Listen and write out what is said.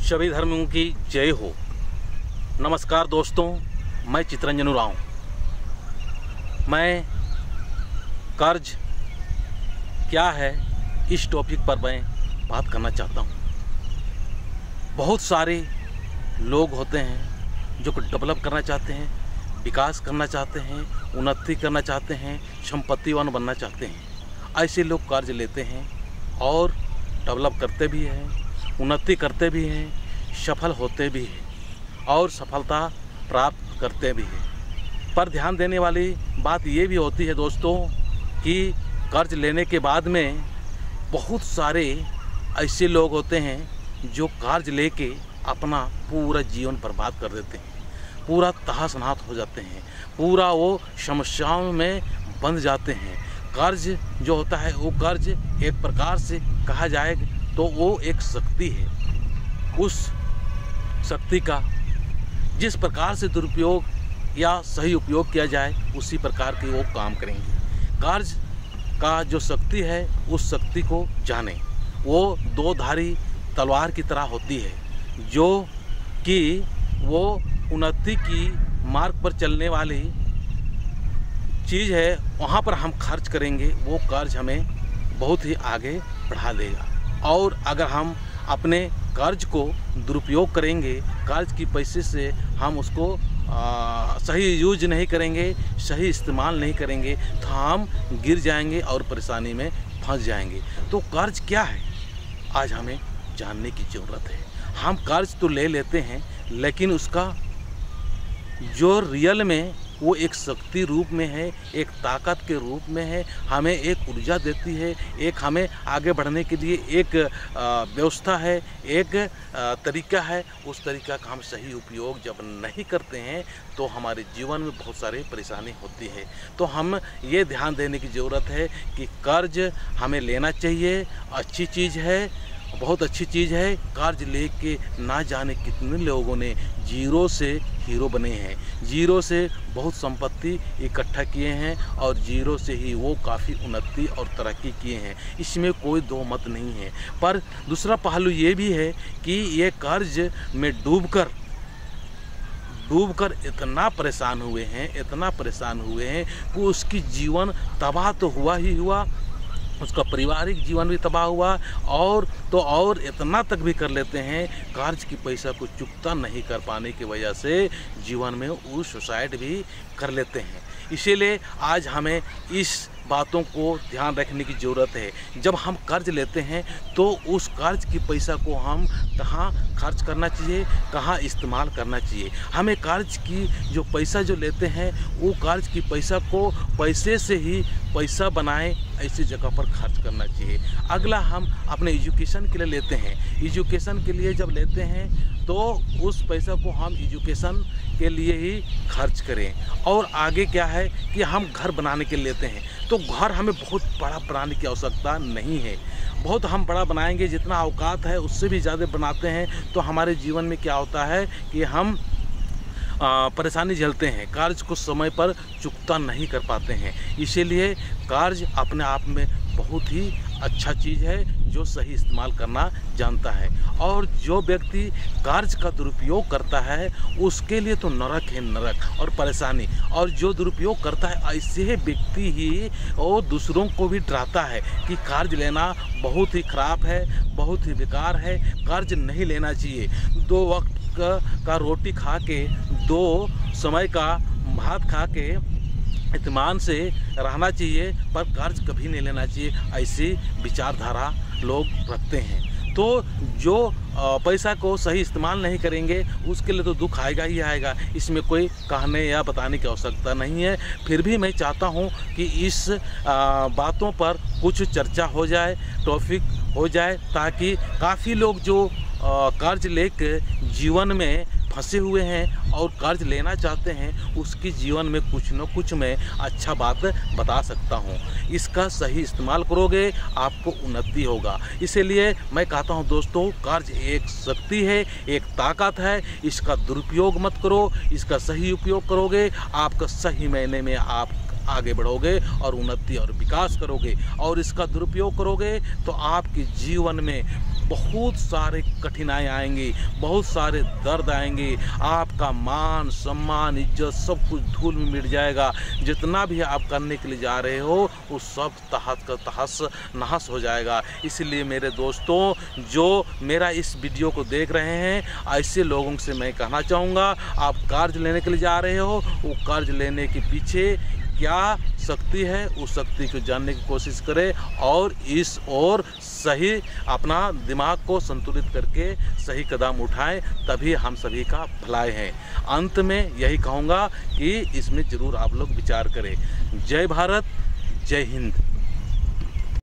सभी धर्मों की जय हो। नमस्कार दोस्तों, मैं चितरंजन उरांव। मैं कर्ज क्या है इस टॉपिक पर मैं बात करना चाहता हूँ। बहुत सारे लोग होते हैं जो डेवलप करना चाहते हैं, विकास करना चाहते हैं, उन्नति करना चाहते हैं, संपत्तिवान बनना चाहते हैं। ऐसे लोग कर्ज लेते हैं और डेवलप करते भी हैं, उन्नति करते भी हैं, सफल होते भी हैं और सफलता प्राप्त करते भी हैं। पर ध्यान देने वाली बात ये भी होती है दोस्तों कि कर्ज लेने के बाद में बहुत सारे ऐसे लोग होते हैं जो कर्ज लेके अपना पूरा जीवन बर्बाद कर देते हैं, पूरा तहस नहस हो जाते हैं, पूरा वो समस्याओं में बंध जाते हैं। कर्ज जो होता है वो कर्ज एक प्रकार से कहा जाए तो वो एक शक्ति है। उस शक्ति का जिस प्रकार से दुरुपयोग या सही उपयोग किया जाए उसी प्रकार के वो काम करेंगे। कर्ज का जो शक्ति है उस शक्ति को जाने। वो दो धारी तलवार की तरह होती है जो कि वो उन्नति की मार्ग पर चलने वाली चीज़ है। वहाँ पर हम खर्च करेंगे वो कर्ज हमें बहुत ही आगे बढ़ा देगा। और अगर हम अपने कर्ज को दुरुपयोग करेंगे, कर्ज की पैसे से हम उसको सही यूज नहीं करेंगे, सही इस्तेमाल नहीं करेंगे तो हम गिर जाएंगे और परेशानी में फंस जाएंगे। तो कर्ज क्या है आज हमें जानने की ज़रूरत है। हम कर्ज तो ले लेते हैं लेकिन उसका जो रियल में वो एक शक्ति रूप में है, एक ताकत के रूप में है, हमें एक ऊर्जा देती है, एक हमें आगे बढ़ने के लिए एक व्यवस्था है, एक तरीका है। उस तरीका का हम सही उपयोग जब नहीं करते हैं तो हमारे जीवन में बहुत सारी परेशानी होती है। तो हम ये ध्यान देने की ज़रूरत है कि कर्ज हमें लेना चाहिए, अच्छी चीज़ है, बहुत अच्छी चीज़ है। कर्ज लेके ना जाने कितने लोगों ने जीरो से हीरो बने हैं, जीरो से बहुत संपत्ति इकट्ठा किए हैं और जीरो से ही वो काफ़ी उन्नति और तरक्की किए हैं। इसमें कोई दो मत नहीं है। पर दूसरा पहलू ये भी है कि ये कर्ज में डूबकर इतना परेशान हुए हैं कि उसकी जीवन तबाह तो हुआ ही हुआ, उसका पारिवारिक जीवन भी तबाह हुआ और इतना तक भी कर लेते हैं कर्ज की पैसा को चुकता नहीं कर पाने की वजह से जीवन में वो सुसाइड भी कर लेते हैं। इसीलिए आज हमें इस बातों को ध्यान रखने की ज़रूरत है। जब हम कर्ज लेते हैं तो उस कर्ज की पैसा को हम कहाँ खर्च करना चाहिए, कहाँ इस्तेमाल करना चाहिए। हमें कर्ज की जो पैसा जो लेते हैं वो कर्ज की पैसा को पैसे से ही पैसा बनाएं, ऐसी जगह पर खर्च करना चाहिए। अगला हम अपने एजुकेशन के लिए लेते हैं। एजुकेशन के लिए जब लेते हैं तो उस पैसा को हम एजुकेशन के लिए ही खर्च करें। और आगे क्या है कि हम घर बनाने के लिए लेते हैं तो घर हमें बहुत बड़ा बनाने की आवश्यकता नहीं है। बहुत हम बड़ा बनाएंगे, जितना औकात है उससे भी ज़्यादा बनाते हैं तो हमारे जीवन में क्या होता है कि हम परेशानी झेलते हैं, कर्ज को समय पर चुकता नहीं कर पाते हैं। इसीलिए कर्ज अपने आप में बहुत ही अच्छा चीज़ है जो सही इस्तेमाल करना जानता है। और जो व्यक्ति कर्ज का दुरुपयोग करता है उसके लिए तो नरक है, नरक और परेशानी। और जो दुरुपयोग करता है ऐसे व्यक्ति ही और दूसरों को भी डराता है कि कर्ज लेना बहुत ही खराब है, बहुत ही बेकार है, कर्ज नहीं लेना चाहिए। 2 वक्त का रोटी खा के, 2 समय का भात खा के इत्मीनान से रहना चाहिए, पर कर्ज कभी नहीं लेना चाहिए। ऐसी विचारधारा लोग रखते हैं। तो जो पैसा को सही इस्तेमाल नहीं करेंगे उसके लिए तो दुख आएगा ही आएगा। इसमें कोई कहने या बताने की आवश्यकता नहीं है। फिर भी मैं चाहता हूँ कि इस बातों पर कुछ चर्चा हो जाए, टॉपिक हो जाए, ताकि काफ़ी लोग जो कर्ज लेकर जीवन में फंसे हुए हैं और कर्ज लेना चाहते हैं उसकी जीवन में कुछ न कुछ मैं अच्छा बात बता सकता हूं। इसका सही इस्तेमाल करोगे आपको उन्नति होगा। इसीलिए मैं कहता हूं दोस्तों, कर्ज एक शक्ति है, एक ताकत है। इसका दुरुपयोग मत करो, इसका सही उपयोग करोगे आपका सही मायने में आप आगे बढ़ोगे और उन्नति और विकास करोगे। और इसका दुरुपयोग करोगे तो आपके जीवन में बहुत सारे कठिनाई आएंगी, बहुत सारे दर्द आएंगे, आपका मान सम्मान इज्जत सब कुछ धूल में मिट जाएगा। जितना भी आप करने के लिए जा रहे हो वो सब तहस नहस हो जाएगा। इसलिए मेरे दोस्तों, जो मेरा इस वीडियो को देख रहे हैं, ऐसे लोगों से मैं कहना चाहूँगा, आप कर्ज लेने के लिए जा रहे हो, वो कर्ज लेने के पीछे क्या शक्ति है उस शक्ति को जानने की कोशिश करें और इस ओर सही अपना दिमाग को संतुलित करके सही कदम उठाएं, तभी हम सभी का भलाई है। अंत में यही कहूँगा कि इसमें ज़रूर आप लोग विचार करें। जय भारत, जय हिंद।